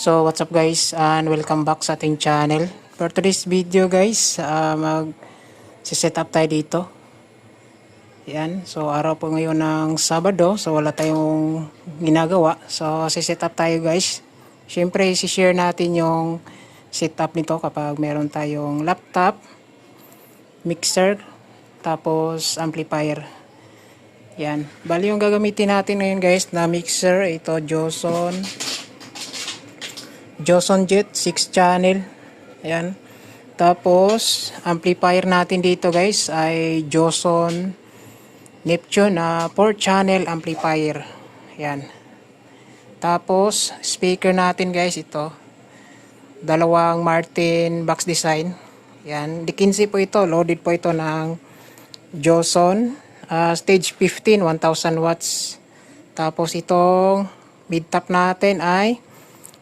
So what's up guys, and welcome back sa ating channel. For today's video guys, mag-set up tayo dito. Yan, so araw po ngayon ng Sabado, so wala tayong ginagawa. So set up tayo guys. Syempre i-share natin yung setup nito kapag meron tayong laptop, mixer, tapos amplifier. Yan, bali yung gagamitin natin ngayon guys na mixer, ito Joson Jet 6 channel. Ayan. Tapos amplifier natin dito guys ay Joson Neptune 4 channel amplifier. Ayan. Tapos speaker natin guys ito. Dalawang Martin box design. Ayan. Di 15 po ito. Loaded po ito ng Joson stage 15 1000 watts. Tapos itong mid top natin ay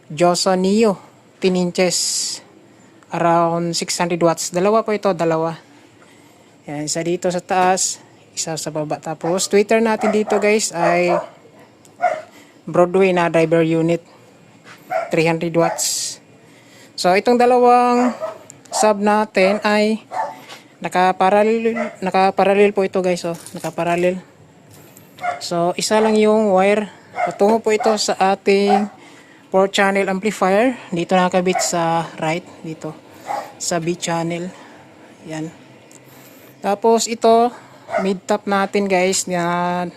Joson Neo 10 inches around 600 watts. Dalawa po ito, dalawa. Yan, isa dito sa taas, isa sa baba. Tapos tweeter natin dito guys ay Broadway na driver unit 300 watts. So itong dalawang sub natin ay nakaparallel po ito guys, nakaparallel. So isa lang yung wire. Patungo po ito sa ating 4 channel amplifier. Dito nakakabit sa right, dito sa B channel. Yan. Tapos ito mid top natin guys na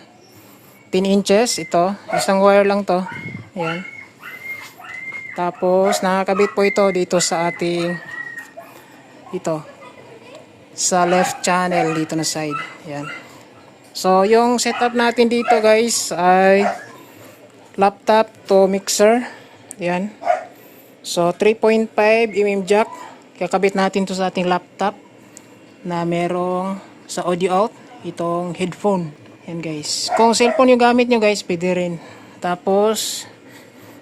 10 inches. Ito isang wire lang to. Yan. Tapos nakakabit po ito dito sa ating sa left channel dito na side. Yan. So yung setup natin dito guys ay laptop to mixer. Yan. So 3.5 mm jack. Kakabit natin to sa ating laptop na merong sa audio out itong headphone. Yan guys. Kung cellphone yung gamit nyo guys, pwede rin. Tapos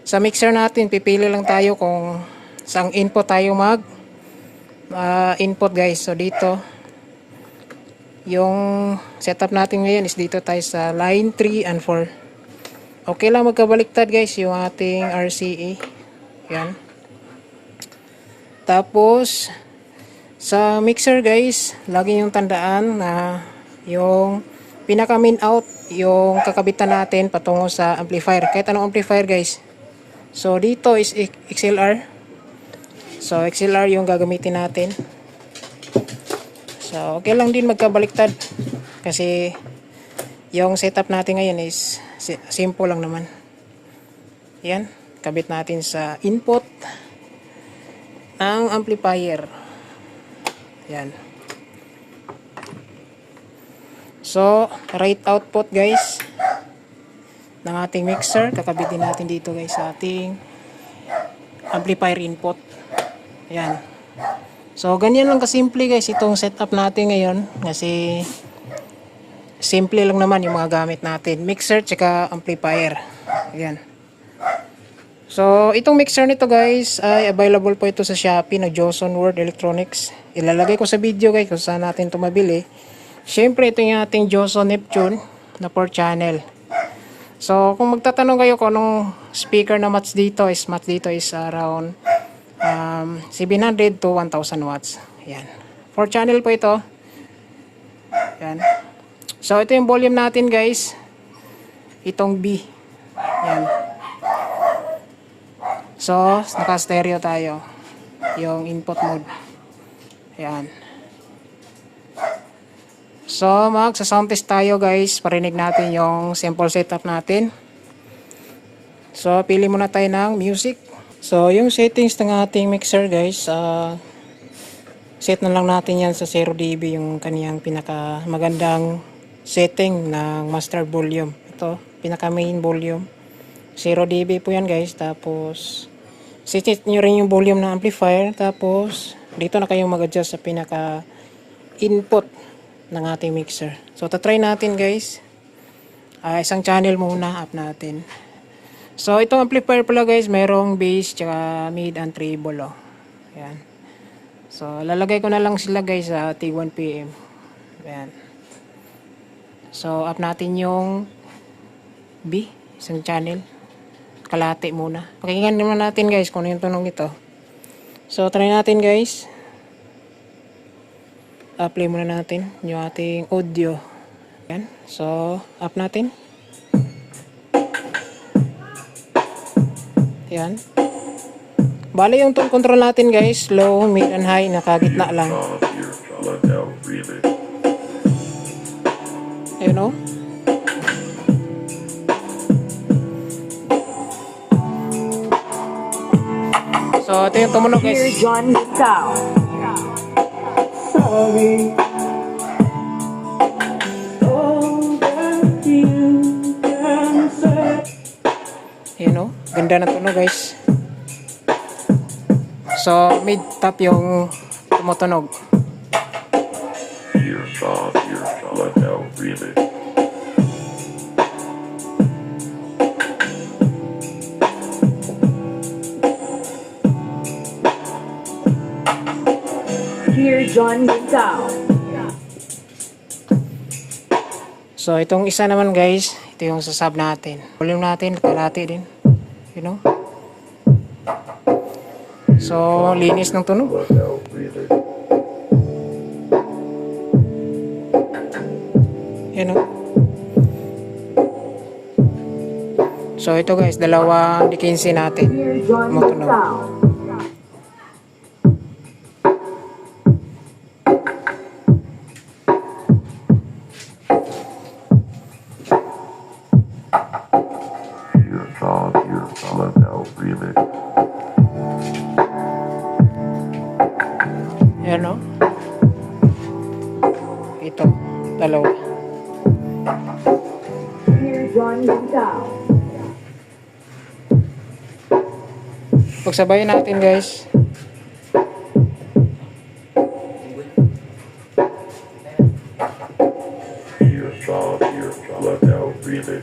sa mixer natin, pipili lang tayo kung saang input tayo mag input guys. So dito yung setup natin ngayon is dito tayo sa line 3 and 4. Okay lang magkabaliktad guys yung ating RCA. Yan. Tapos sa mixer guys, lagi yung tandaan na yung pinaka min out yung kakabitan natin patungo sa amplifier. Kahit anong amplifier guys. So dito is XLR. So XLR yung gagamitin natin. So okay lang din magkabaliktad kasi yung setup natin ngayon is simple lang naman. Yan, kabit natin sa input ng amplifier. Yan. So, right output guys ng ating mixer, kakabitin natin dito guys sa ating amplifier input. Yan. So, ganyan lang kasimple guys itong setup natin ngayon kasi simple lang naman yung mga gamit natin. Mixer tsaka amplifier. Ayan. So, itong mixer nito guys ay available po ito sa Shopee na Joson World Electronics. Ilalagay ko sa video guys kung saan natin ito mabili. Siyempre ito yung ating Joson Neptune na 4 channel. So, kung magtatanong kayo kung anong speaker na match dito is around 700 to 1000 watts. Ayan. 4 channel po ito. Ayan. So, ito yung volume natin guys. Itong B. Yan. So, naka-stereo tayo. Yung input mode. Yan. So, magsa-sound test tayo guys. Parinig natin yung sample setup natin. So, pili muna tayo ng music. So, yung settings ng ating mixer guys. Set na lang natin yan sa 0 dB yung kaniyang pinaka magandang setting ng master volume. Ito, pinaka main volume 0 dB po yan guys. Tapos set nyo rin yung volume ng amplifier. Tapos dito na kayong mag-adjust sa pinaka input ng ating mixer. So tatry natin guys. Isang channel muna up natin. So itong amplifier pala guys, merong bass tsaka mid and treble. Ayan. So lalagay ko na lang sila guys sa T1PM. Ayan. So, up natin yung B, isang channel. kalahati muna. Pakinggan naman natin guys kung ano yung tunog nito. So try natin guys. Apply muna natin yung ating audio. Yan. So up natin. Yan. Bale yung tone control natin guys, low, mid, and high, nakagitna lang. Ayun o. So ito yung tumunog guys. Dear John Rizal. Sorry. All that you can say. Ayun o, ganda na tunog guys. So mid top yung tumutunog. Dear God, let out really. Dear John Rizal. So itong isa naman guys, ito yung sasab natin. Volume natin, kalahati din. You know? So linis ng tunog. Let out really. You know? So ito guys, dalawang D15 natin. Dear John Tumutunog. Rizal. Dear God, let out really. Ayan o. Ito, dalawa. Dear John Rizal. Pagsabayin natin guys. Dear God, let out really.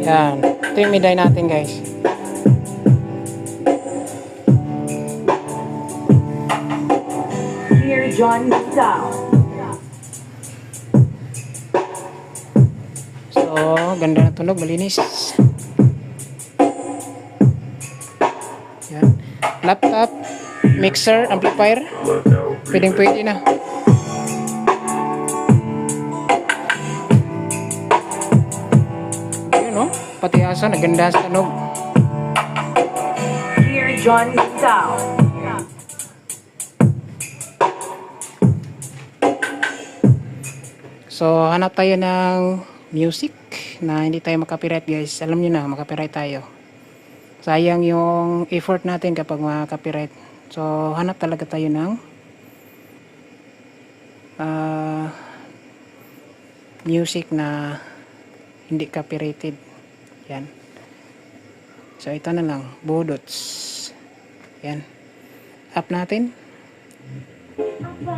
Yan. Ito yung miday natin guys. Dear John Rizal. So, ganda na tunog, malinis. Yan. Laptop, mixer, amplifier. Let out really. Pwede na. Yun o. Pati asa, naganda sa tunog. Dear John Rizal. So, hanap tayo ng music na hindi tayo makapiright guys. Alam nyo na, makapiright tayo. Sayang yung effort natin kapag makapiright. So, hanap talaga tayo ng music na hindi copyrighted. Yan. So, ito na lang. Budots. Yan. Up natin. Apa